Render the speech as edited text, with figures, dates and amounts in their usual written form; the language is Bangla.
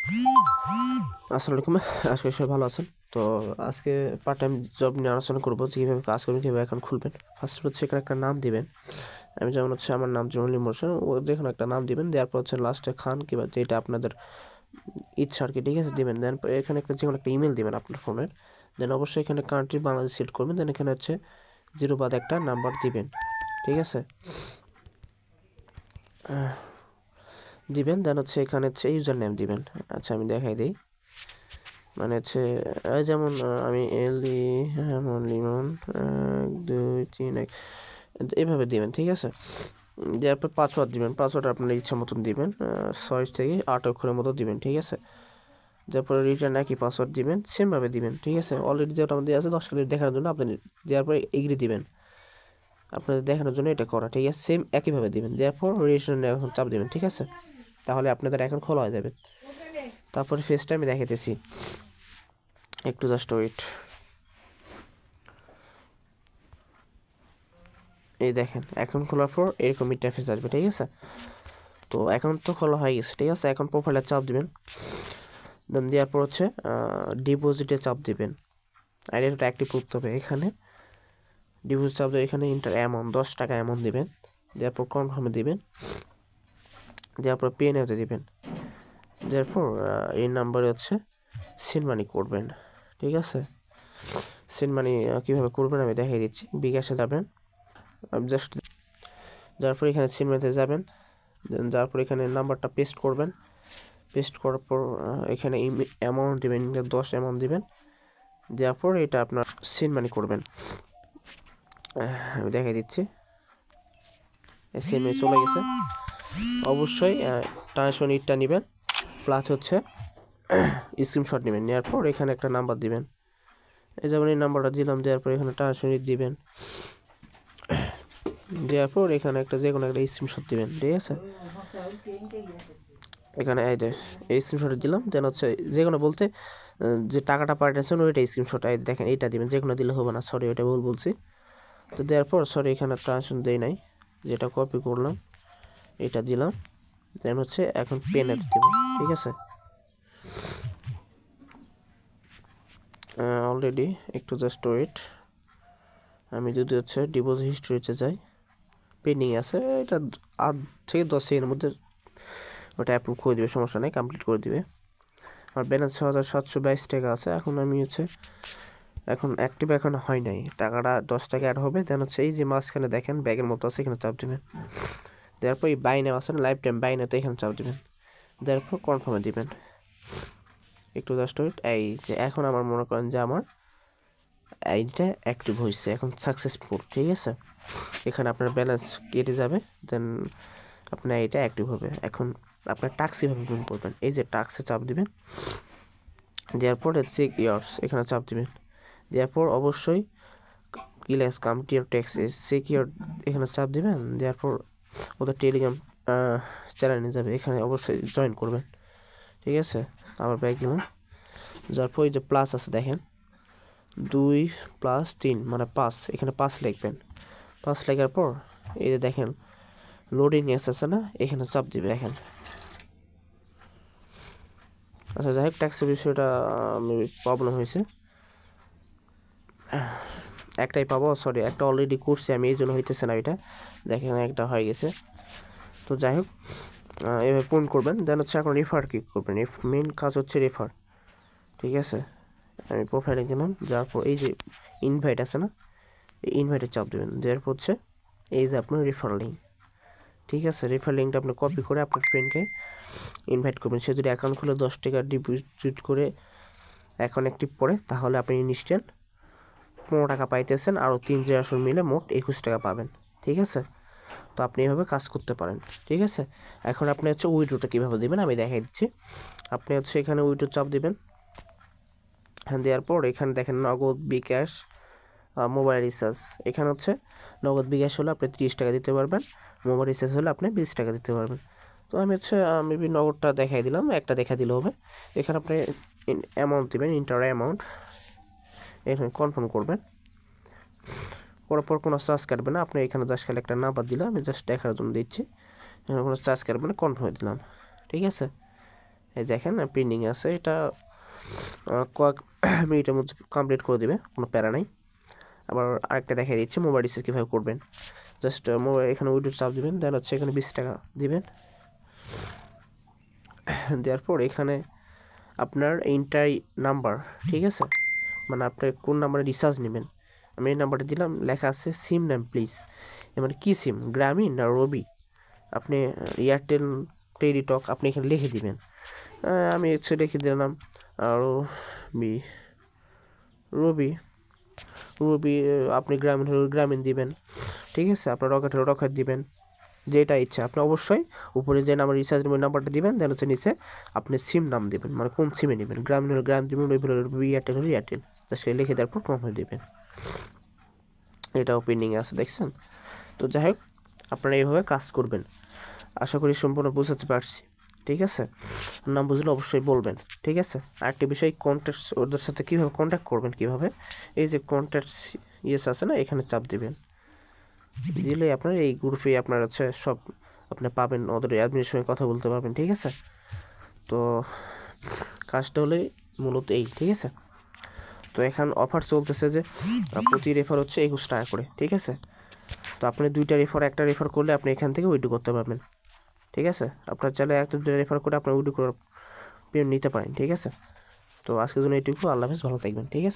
আসসালামু আলাইকুম, আজকে সবাই ভালো আছেন। তো আজকে পার্ট টাইম জব নিয়ে আলোচনা করবো যে কীভাবে কাজ করবেন, কীভাবে অ্যাকাউন্ট খুলবেন। ফার্স্ট হচ্ছে এখানে একটা নাম দিবেন। আমি যেমন হচ্ছে আমার নাম যেমন লিমোশন, ও যেখানে একটা নাম দিবেন, দেওয়ার পর হচ্ছে লাস্টে খান কিংবা যেটা আপনাদের ইচ্ছা আর কি, ঠিক আছে, দিবেন। দেন এখানে একটা যেমন একটা ইমেল দিবেন আপনার ফোনের। দেন অবশ্যই এখানে কান্ট্রি বাংলাদেশ সিলেক্ট করবেন। দেন এখানে হচ্ছে 0 বাদ একটা নাম্বার দিবেন, ঠিক আছে, দিবেন। দেন হচ্ছে এখানে হচ্ছে ইউজার নেম দিবেন। আচ্ছা আমি দেখাই দিই, মানে হচ্ছে যেমন আমি লিমন 2 3 1 এইভাবে দিবেন, ঠিক আছে। দেওয়ার পর পাসওয়ার্ড দিবেন। পাসওয়ার্ড আপনার ইচ্ছা মতন দিবেন, 6 থেকে 8 অক্ষরের মতো দিবেন, ঠিক আছে। তারপরে রিটার্ন একই পাসওয়ার্ড দিবেন, সেমভাবে দিবেন, ঠিক আছে। অলরেডি যেটা আমাদের আছে 10 মিনিট দেখানোর জন্য আপনি দেওয়ার পরে এগ্রি দিবেন, আপনাদের দেখানোর জন্য এটা করা, ঠিক আছে। সেম একইভাবে দিবেন, দেওয়ার পর রেজিস্ট্রেশন এখন চাপ দিবেন, ঠিক আছে। তাহলে আপনাদের অ্যাকাউন্ট খোলা হয়ে যাবে। তারপরে ফেসটা আমি দেখাইতেছি, একটু জাস্ট ওয়েট। এই দেখেন অ্যাকাউন্ট খোলার পর এরকম ইন্টারফেস আসবে, ঠিক আছে। তো অ্যাকাউন্ট তো খোলা হয়ে গেছে, ঠিক আছে। এখন প্রোফাইলে চাপ দিবেন। দেন দেওয়ার পর হচ্ছে ডিপোজিটে চাপ দিবেন। আইডিটা অ্যাক্টিভ করতে হবে। এখানে ডিপোজিট চাপ দেবে, এখানে ইন্টার অ্যামাউন্ট 10 টাকা অ্যামাউন্ট দিবেন। দেওয়ার পর কনফার্মে দিবেন। দেওয়ার পর পে নেওয়াতে দিবেন। দেওয়ার পর এই নাম্বারে হচ্ছে সেন্ড মানি করবেন, ঠিক আছে। সেন্ড মানি কীভাবে করবেন আমি দেখিয়ে দিচ্ছি। বিকাশে যাবেন, জাস্ট যার পর এখানে সেন্ড মানিতে যাবেন। দেন যার পর এখানে নাম্বারটা পেস্ট করবেন। পেস্ট করার পর এখানে অ্যামাউন্ট দেবেন, 10 অ্যামাউন্ট দিবেন। দেওয়ার পর এটা আপনার সেন্ড মানি করবেন। আমি দেখাই দিচ্ছি, সেন্ড মানি চলে গেছে। অবশ্যই ট্রান্সফার নিটটা নেবেন, প্লাস হচ্ছে স্ক্রিনশট নেবেন। নেওয়ার পর এখানে একটা নাম্বার দিবেন, এই যেমন এই নাম্বারটা দিলাম। দেওয়ার পর এখানে ট্রান্সফার নিট দিবেন। দেওয়ার পর এখানে একটা যে কোনো একটা স্ক্রিনশট দিবেন, ঠিক আছে। এখানে এই স্ক্রিনশট দিলাম। দেন হচ্ছে যে কোনো বলতে যে টাকাটা পাঠাচ্ছেন ওইটা স্ক্রিনশট দেখেন, এইটা দিবেন। যে কোনো দিলে হবে না, সরি ওইটা ভুল বলছি। তো দেওয়ার পর সরি এখানে ট্রান্সফার দেই নাই, যেটা কপি করলাম এটা দিলাম। দেন হচ্ছে এখন পেন অ্যাড দেব, ঠিক আছে। অলরেডি একটু জাস্ট ওয়েট। আমি যদি হচ্ছে ডিপোজিট হিস্ট্রিতে যাই, পেন্ডিং আছে, এটা 8 থেকে 10 সেকেন্ডের মধ্যে ওটা অ্যাপ্রুভ করে দেবে, সমস্যা নেই, কমপ্লিট করে দিবে। আমার ব্যালেন্স 6722 টাকা আছে। এখন আমি হচ্ছে এখন অ্যাক্টিভ এখন হয় নাই, টাকাটা 10 টাকা অ্যাড হবে। দেন হচ্ছে এই যে মাঝখানে দেখেন ব্যাগের মতো আছে, এখানে চাপ দেবেন। দেওয়ার পর এই বাইনে আছে না, লাইফ টাইম বাইনেতে এখানে চাপ দেবেন। দেওয়ার পর কনফার্মে দিবেন। একটু জাস্ট ওয়েট। এই যে এখন আমার মনে করেন যে আমার আইডিটা অ্যাক্টিভ হয়েছে, এখন সাকসেসফুল, ঠিক আছে। এখানে আপনার ব্যালেন্স কেটে যাবে, দেন আপনার আইডিটা অ্যাক্টিভ হবে। এখন আপনার টাস্ক কীভাবে পূরণ করবেন, এই যে টাস্কে চাপ দিবেন। দেওয়ার পর চেক ইয়ার্স এখানে চাপ দিবেন। দেওয়ার পর অবশ্যই কিলেস কাম টু ইয়ার ট্যাক্স সিকিউর এখানে চাপ দিবেন। দেওয়ার পর ওদের টেলিগ্রাম চ্যানেলে যাবে, এখানে অবশ্যই জয়েন করবেন, ঠিক আছে। আবার ব্যাক গেলাম, যার পর এই যে প্লাস আছে দেখেন 2 + 3 মানে 5, এখানে 5 লিখবেন। 5 লেখার পর এই যে দেখেন লোডিং আছে না, এখানে চাপ দিবে এখন। আচ্ছা যাই হোক, ট্যাক্সের বিষয়টা প্রবলেম হয়েছে, একটাই পাবো, সরি একটা অলরেডি করছি আমি, এই জন্য হইতেছে না। এটা দেখেন একটা হয়ে গেছে। তো যাই হোক এভাবে পূরণ করবেন। দেন হচ্ছে এখন রেফার ক্লিক করবেন, মেন কাজ হচ্ছে রেফার, ঠিক আছে। আমি প্রোফাইলে গেলাম, যার পর এই যে ইনভাইট আছে না, এই ইনভাইটে চাপ দেবেন। দেওয়ার পর হচ্ছে এই যে আপনার রেফার লিঙ্ক, ঠিক আছে। রেফার লিঙ্কটা আপনি কপি করে আপনার ফ্রেন্ডকে ইনভাইট করবেন। সে যদি অ্যাকাউন্ট খুলে 10 টাকা ডিপোজিট করে অ্যাকাউন্ট অ্যাক্টিভ করে, তাহলে আপনি ইনস্ট্যান্ট 15 টাকা পাইতেছেন, আরও 3 জেনারেশন মিলে মোট 21 টাকা পাবেন, ঠিক আছে। তো আপনি এভাবে কাজ করতে পারেন, ঠিক আছে। এখন আপনি হচ্ছে উইড্রোটা কীভাবে দেবেন আমি দেখাই দিচ্ছি। আপনি হচ্ছে এখানে উইড্রো চাপ দেবেন। হ্যাঁ, দেওয়ার পর এখানে দেখেন নগদ, বিকাশ, মোবাইল রিচার্জ। এখানে হচ্ছে নগদ বিকাশ হলে আপনি 30 টাকা দিতে পারবেন, মোবাইল রিচার্জ হলে আপনি 20 টাকা দিতে পারবেন। তো আমি হচ্ছে মেবি নগদটা দেখাই দিলাম, একটা দেখা দিলে হবে। এখানে আপনি অ্যামাউন্ট দেবেন, ইন্টার অ্যামাউন্ট, এখানে কনফার্ম করবেন। করার পর কোনো চার্জ কাটবে না, আপনি এখানে জাস্ট খালি একটা নাম্বার দিলাম, আমি জাস্ট দেখার জন্য দিচ্ছি। এখানে কোনো চার্জ কাটবে না, কনফার্ম দিলাম, ঠিক আছে। এই দেখেন পেন্ডিং আছে, এটা কয়েক মিনিটের মধ্যে কমপ্লিট করে দেবে, কোনো প্যারা নাই। আবার আরেকটা দেখাই দিচ্ছি মোবাইল রিচার্জ কীভাবে করবেন। জাস্ট মোবাইল এখানে উইড্রো চাপ দিবেন, দেন হচ্ছে এখানে 20 টাকা দিবেন। দেওয়ার পর এখানে আপনার এন্টার নাম্বার, ঠিক আছে, মানে আপনি কোন নাম্বারে রিচার্জ নেবেন। আমি এই নাম্বারটা দিলাম, লেখা আছে সিম নেম প্লিজ, মানে কী সিম, গ্রামীণ না রবি, আপনি এয়ারটেল, টেলিটক, আপনি এখানে লিখে দিবেন। আমি হচ্ছে লিখে দিলাম রবি, রবি রবি। আপনি গ্রামীণ হলে গ্রামীণ দিবেন, ঠিক আছে, আপনার রকেট হলে রকেট দিবেন, যেটা ইচ্ছা। আপনি অবশ্যই উপরে যে নাম্বার রিচার্জ নেবেন নাম্বারটা দিবেন, দেন হচ্ছে নিচে আপনি সিম নাম দেবেন, মানে কোন সিমে নেবেন, গ্রামীণ হলে গ্রাম দেবেন, রবি হলে রবি, এয়ারটেল হলে এয়ারটেল, তা সে লিখে দেওয়ার পর কনফার্ম দেবেন। এটাও পেন্ডিংয়ে আছে দেখছেন। তো যাই হোক, আপনারা এইভাবে কাজ করবেন। আশা করি সম্পূর্ণ বোঝাতে পারছি, ঠিক আছে। নাম বুঝলে অবশ্যই বলবেন, ঠিক আছে। আরেকটি বিষয়, কন্ট্যাক্টস, ওদের সাথে কীভাবে কন্ট্যাক্ট করবেন, কীভাবে, এই যে কন্ট্যাক্টস ইয়েস আছে না, এখানে চাপ দিবেন, দিলে আপনার এই গ্রুপে আপনার হচ্ছে সব আপনি পাবেন, ওদের অ্যাডমিনের সঙ্গে কথা বলতে পারবেন, ঠিক আছে। তো কাজটা হলে মূলত এই, ঠিক আছে। তো এখন অফার চলতেছে যে প্রতি রেফার হচ্ছে 21 টাকা করে, ঠিক আছে। তো আপনি 2টা রেফার, একটা রেফার করলে আপনি এখান থেকে উইড্রো করতে পারবেন, ঠিক আছে। আপনার চাইলে 1-2টা রেফার করে আপনার উইড্রো করে পেমেন্ট নিতে পারেন, ঠিক আছে। তো আজকের জন্য এইটুকু, আল্লাহ হাফেজ, ভালো থাকবেন, ঠিক আছে।